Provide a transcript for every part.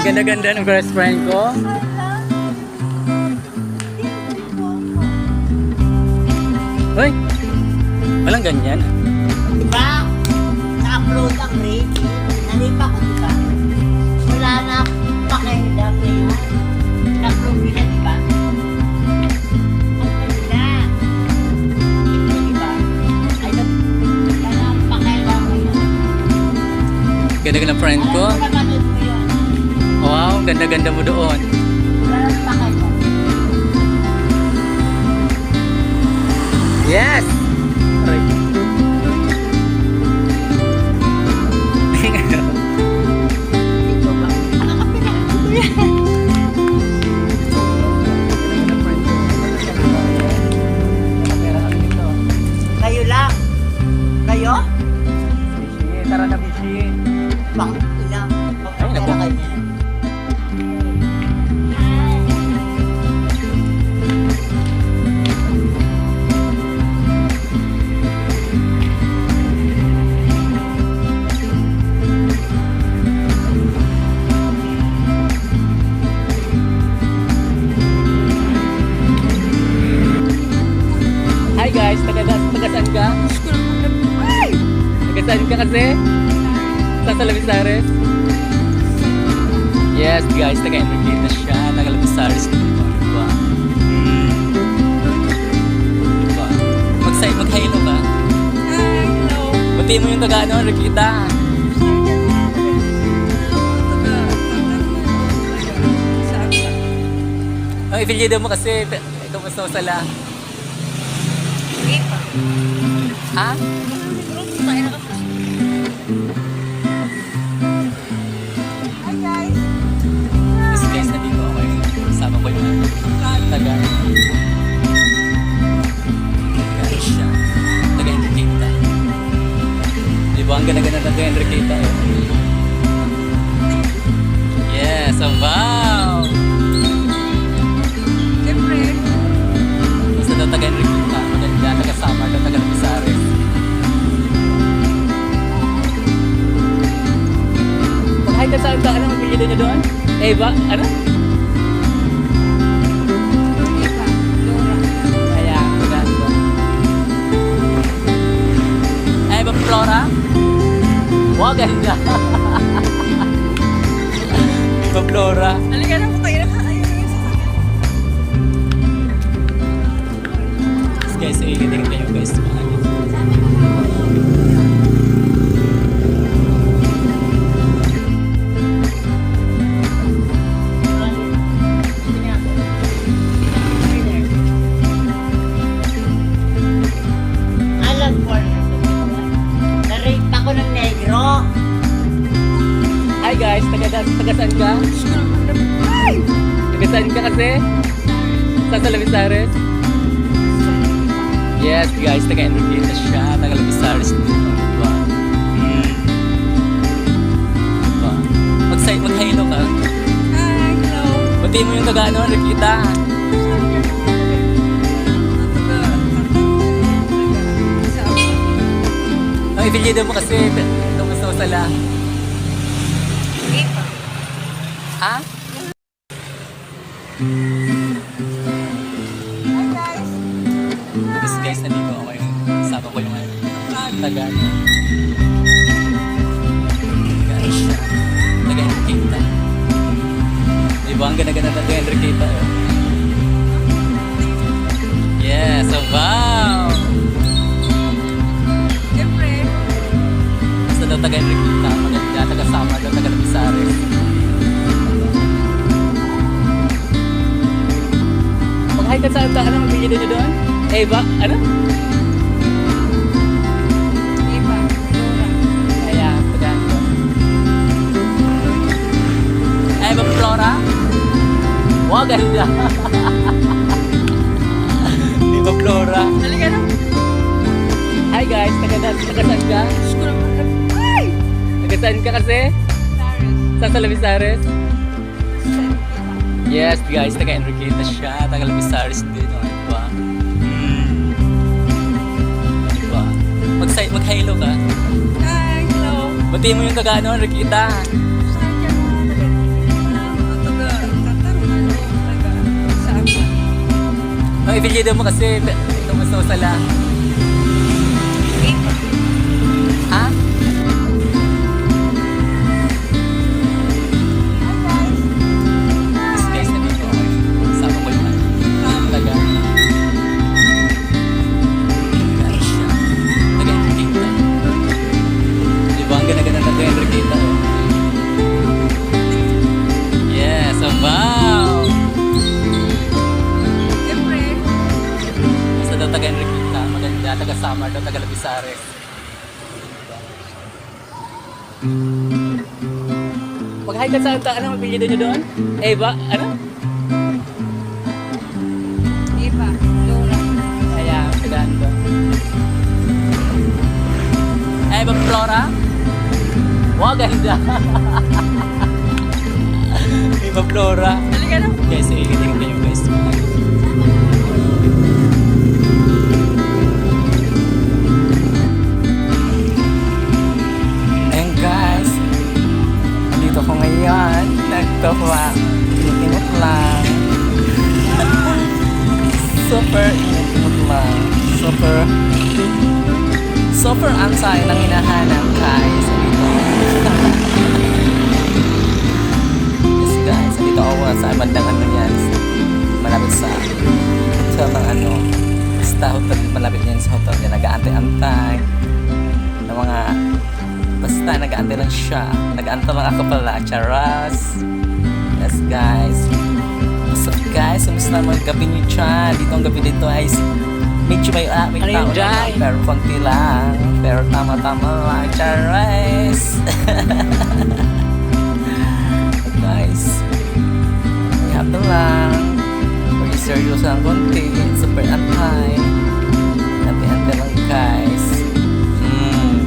Ganda-ganda ng best friend ko. Hoy! Walang ganyan. Diba? Na-upload ang rate. Nalipa ko, diba? Wala na pakailan na yun. Na-upload nila, diba? Ang ganda. Diba? Ay, wala na pakailan mo yun. Ganda-ganda ng friend ko. Alam mo, napanood mo yun. Wow, ganda-ganda mo doon. Wala na pakailan. Yes! Aray. Dito ba? Kayo lang. Kayo? Tara na, Bishi. Bang, ina. Ay, naku. Kayo niya. Hi guys, taga-saan ka? Taga-saan ka kasi? Sa Salavisares? Yes guys, taga-Enriqueta siya, taga-Salavisares dito, diba? Diba? Mag-hello ka? Hello. Batiin mo yung taga-ano, Enriqueta. Ang ipilyedo mo kasi, kamusta mo sala? Ha? Hi guys. Kasi guys, nandito ako eh. Kasama ko yung taga. Taga siya. Taga Enriqueta. Di ba ang ganda-ganda ng taga Enriqueta eh? Yes, oh wow! Siyempre. Basta daw taga Enriqueta. Maganda, taga Samar, taga Lapisares. Pag-hi ka saan ka, ano ang pilihan niyo doon? Eva, ano? Eva. Dora. Ayan, maganda. Eva Flora? Wow, ganda. Eva Flora. Halika na po kayo. Ayun yung sasakyan. Guys, ikikinig kayo guys. Alam ko na. Na-rate ako ng negro. Hi guys, taga-saan ka? Taga-saan ka kasi? Sa Salavisares? Yes guys, taga-Enriqueta siya, taga-Salavisares dito, diba? Diba? Mag-hello ka. Hi. Hello. Batiin mo yung taga-ano, Enriqueta. Ang ipilyedo mo kasi, kamusta mo sala? Eva. Ha? Hi guys. Kasi guys, nandito ako yung kasama ko yung taga siya, taga Enriqueta. Diba ang ganda-ganda ng taga Enriqueta eh? Yes, oh wow! Siyempre. Basta daw taga Enriqueta, maganda, taga Samar, daw taga Lapisares. Pag-hi ka saan ka, ano ang pilihan niyo doon? Eva, ano? Eva. Dora. Ayan, maganda. Eva Flora? Wow, ganda! Eva Flora. Halika na. Hi guys, taga-saan ka? Hi. Taga-saan ka kasi? Sa Salavisares? Yes guys, taga-Enriqueta siya, taga-Lapisares din, diba? Diba? Mag-hello ka. Hi. Hello. Buti mo yung taga ano, Enriqueta. Saan dyan mga taga-Katarungan o taga-saan ba? Ang ipilido mo kasi ito gusto ko sala. Iba. Ha? Yes, guys, nandito ako. Sama ko yung taga. Taga siya. Taga Enriqueta. Di ba ang ganda-ganda ng taga Enriqueta? Oh. Yes, wow! Siyempre, Basta daw taga Enriqueta, maganda, taga Samar daw, taga Labisare. Mag-hi ka sa ano, apelyido nyo doon? Eva, ano? iba. Dora. Kaya, maganda. Eva Flora? Wow, ganda! Eva Flora. Halika na. Guys, ikitigin kayo guys. Ayun guys, nandito ko ngayon. Nagtawa. Init-init lang. Super init-init lang. Super ansay ng hinahanap guys. Yes guys, dito ako sa bandang ano yan. Malapit sa hotel ng ano. Basta hotel, malapit yan sa hotel. Yan, nag-aantay-antay. Ng mga, basta nag-aantay lang siya. Nag-aantay lang ako pala. Charas. Yes guys. What's up guys? Kumusta naman gabi niyo dyan? Dito ang gabi dito ay medyo may Ano tao yung dry? naman, pero konti lang. Pero tama-tama lang. Charas. Guys, ihap na lang. Pag serious lang konti, super antay. Antay-antay lang guys.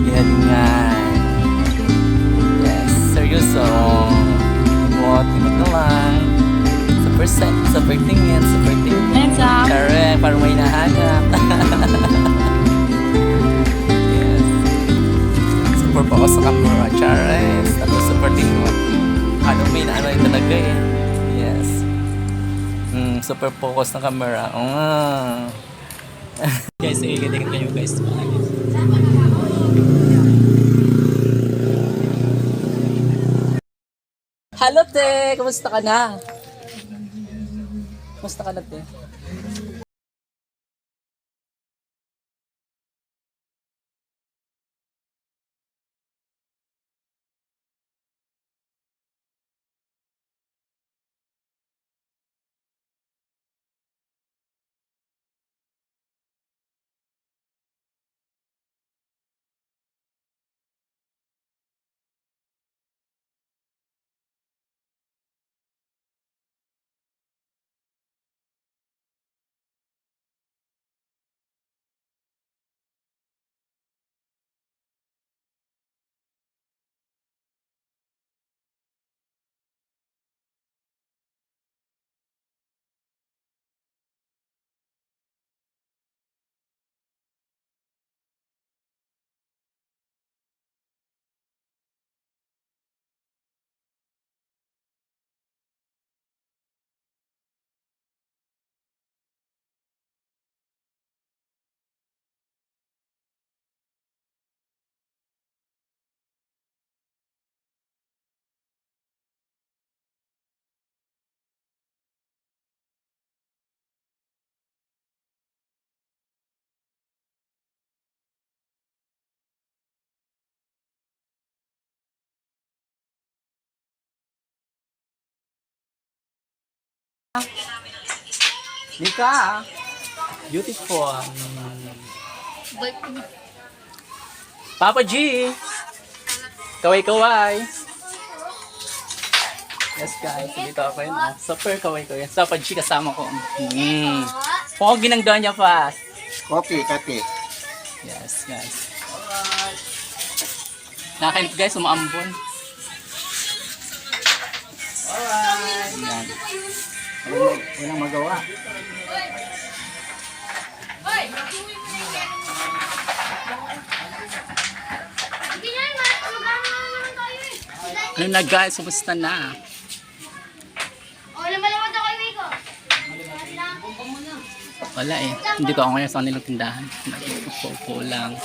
Ginalingan. Yes, seryoso. Imot na lang. Super tingin. Hands up. Correct, parang may nahanap. Yes. Super focus sa camera, Chares. Tapos super tingin. Ano may naano ito talaga eh. Yes. Super focus ng camera. Oo nga. Guys, ikitigin kayo guys. Hello, te! Kamusta ka na? Kamusta ka na, te? Nika! Beautiful. Papa G! Kaway-kaway! Yes guys, dito ako yun. Super kaway-kaway. Papa G kasama ko. Pogi ng Doña Paz. Kopi. Yes guys. Nakainip guys, umaambon. Yan. Walang magawa. Ano na guys, kumusta na? Oh, lumalimot ako, Miko. Wala eh. Hindi ko ako ngayon sa kanilang tindahan. Nag-upo lang.